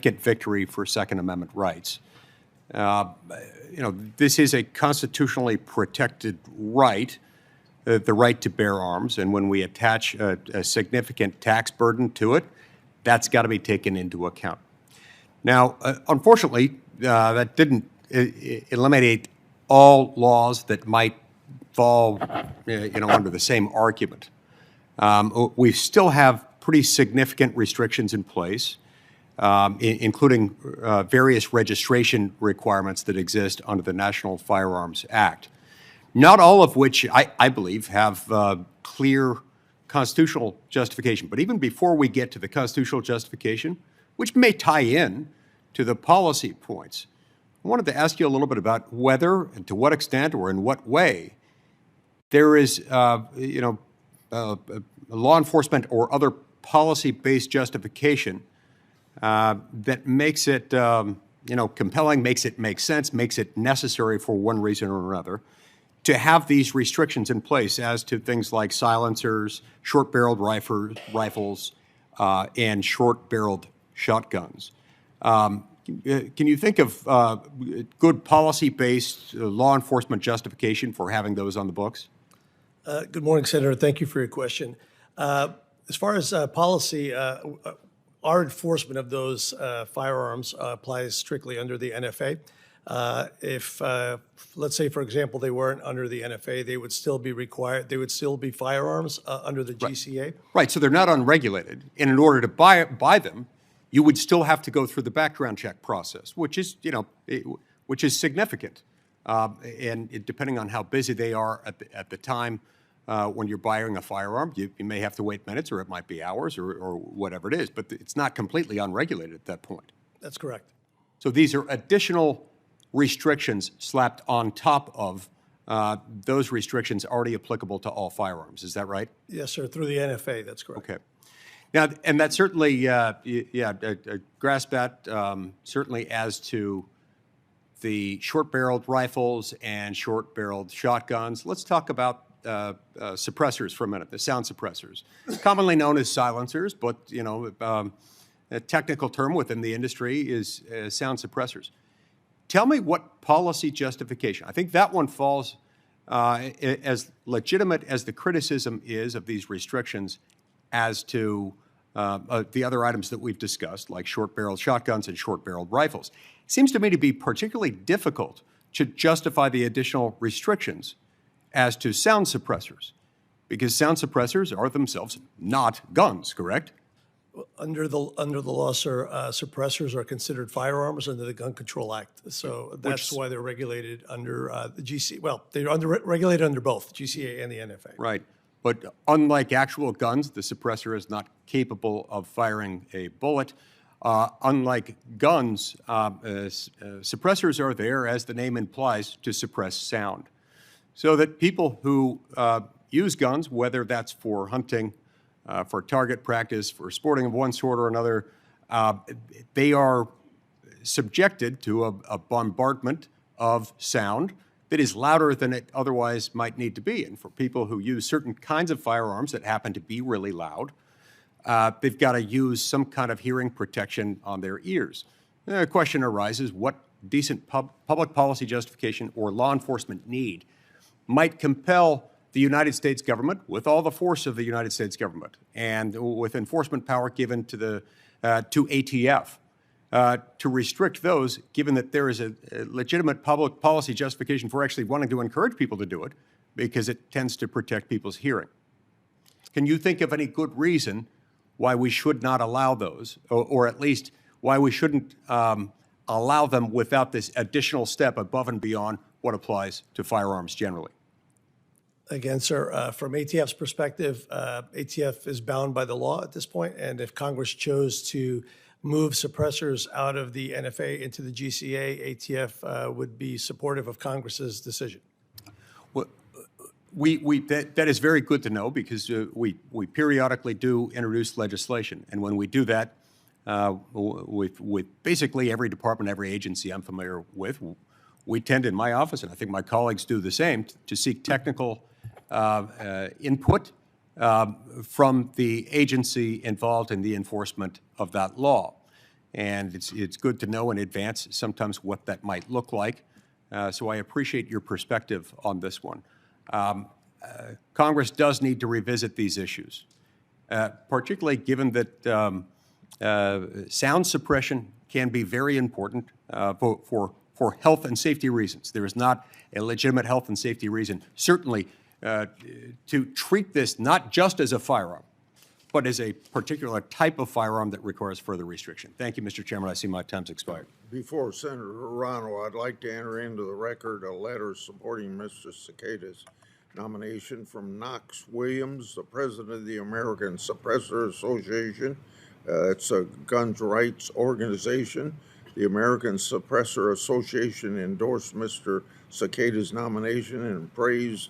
victory for Second Amendment rights. This is a constitutionally protected right, the right to bear arms, and when we attach a significant tax burden to it, that's got to be taken into account. Now, unfortunately, that didn't eliminate all laws that might fall, under the same argument. We still have pretty significant restrictions in place, including various registration requirements that exist under the National Firearms Act, not all of which I believe have clear constitutional justification. But even before we get to the constitutional justification, which may tie in to the policy points, I wanted to ask you a little bit about whether and to what extent or in what way there is, law enforcement or other policy-based justification that makes it, compelling, makes it make sense, makes it necessary for one reason or another to have these restrictions in place as to things like silencers, short-barreled rifles, and short-barreled shotguns. Can you think of good policy-based law enforcement justification for having those on the books? Good morning, Senator. Thank you for your question. As far as policy, our enforcement of those firearms applies strictly under the NFA. If, let's say, for example, they weren't under the NFA, they would still be required, they would still be firearms under the GCA. Right, so they're not unregulated. And in order to buy them, you would still have to go through the background check process, which is, which is significant. And depending on how busy they are at the time when you're buying a firearm, you may have to wait minutes, or it might be hours, or whatever it is. But it's not completely unregulated at that point. That's correct. So these are additional restrictions slapped on top of those restrictions already applicable to all firearms. Is that right? Yes, sir. Through the NFA, that's correct. Okay. Now, and that certainly, grasp that certainly as to the short-barreled rifles and short-barreled shotguns. Let's talk about suppressors for a minute, the sound suppressors, commonly known as silencers, but a technical term within the industry is sound suppressors. Tell me what policy justification. I think that one falls as legitimate as the criticism is of these restrictions as to the other items that we've discussed, like short-barreled shotguns and short-barreled rifles. It seems to me to be particularly difficult to justify the additional restrictions as to sound suppressors, because sound suppressors are themselves not guns, correct? Under the law, sir, suppressors are considered firearms under the Gun Control Act. So that's why they're regulated under the GCA. Well, they're regulated under both GCA and the NFA. Right. But unlike actual guns, the suppressor is not capable of firing a bullet. Unlike guns, suppressors are there, as the name implies, to suppress sound. So that people who use guns, whether that's for hunting, for target practice, for sporting of one sort or another, they are subjected to a bombardment of sound that is louder than it otherwise might need to be. And for people who use certain kinds of firearms that happen to be really loud, they've got to use some kind of hearing protection on their ears. The question arises, what decent public policy justification or law enforcement need might compel the United States government, with all the force of the United States government and with enforcement power given to the to ATF, to restrict those, given that there is a legitimate public policy justification for actually wanting to encourage people to do it, because it tends to protect people's hearing. Can you think of any good reason why we should not allow those, or at least why we shouldn't allow them without this additional step above and beyond what applies to firearms generally? Again, sir, from ATF's perspective, ATF is bound by the law at this point, and if Congress chose to move suppressors out of the NFA into the GCA, ATF would be supportive of Congress's decision. Well, that is very good to know, because we periodically do introduce legislation, and when we do that, with basically every department, every agency I'm familiar with, we tend in my office, and I think my colleagues do the same, to seek technical input from the agency involved in the enforcement of that law. and it's good to know in advance sometimes what that might look like. So I appreciate your perspective on this one. Congress does need to revisit these issues, particularly given that sound suppression can be very important for health and safety reasons. There is not a legitimate health and safety reason, certainly, to treat this not just as a firearm, but as a particular type of firearm that requires further restriction. Thank you, Mr. Chairman. I see my time's expired. Before Senator Ronald, I'd like to enter into the record a letter supporting Mr. Cekada's nomination from Knox Williams, the president of the American Suppressor Association. It's a guns rights organization. The American Suppressor Association endorsed Mr. Cekada's nomination and praised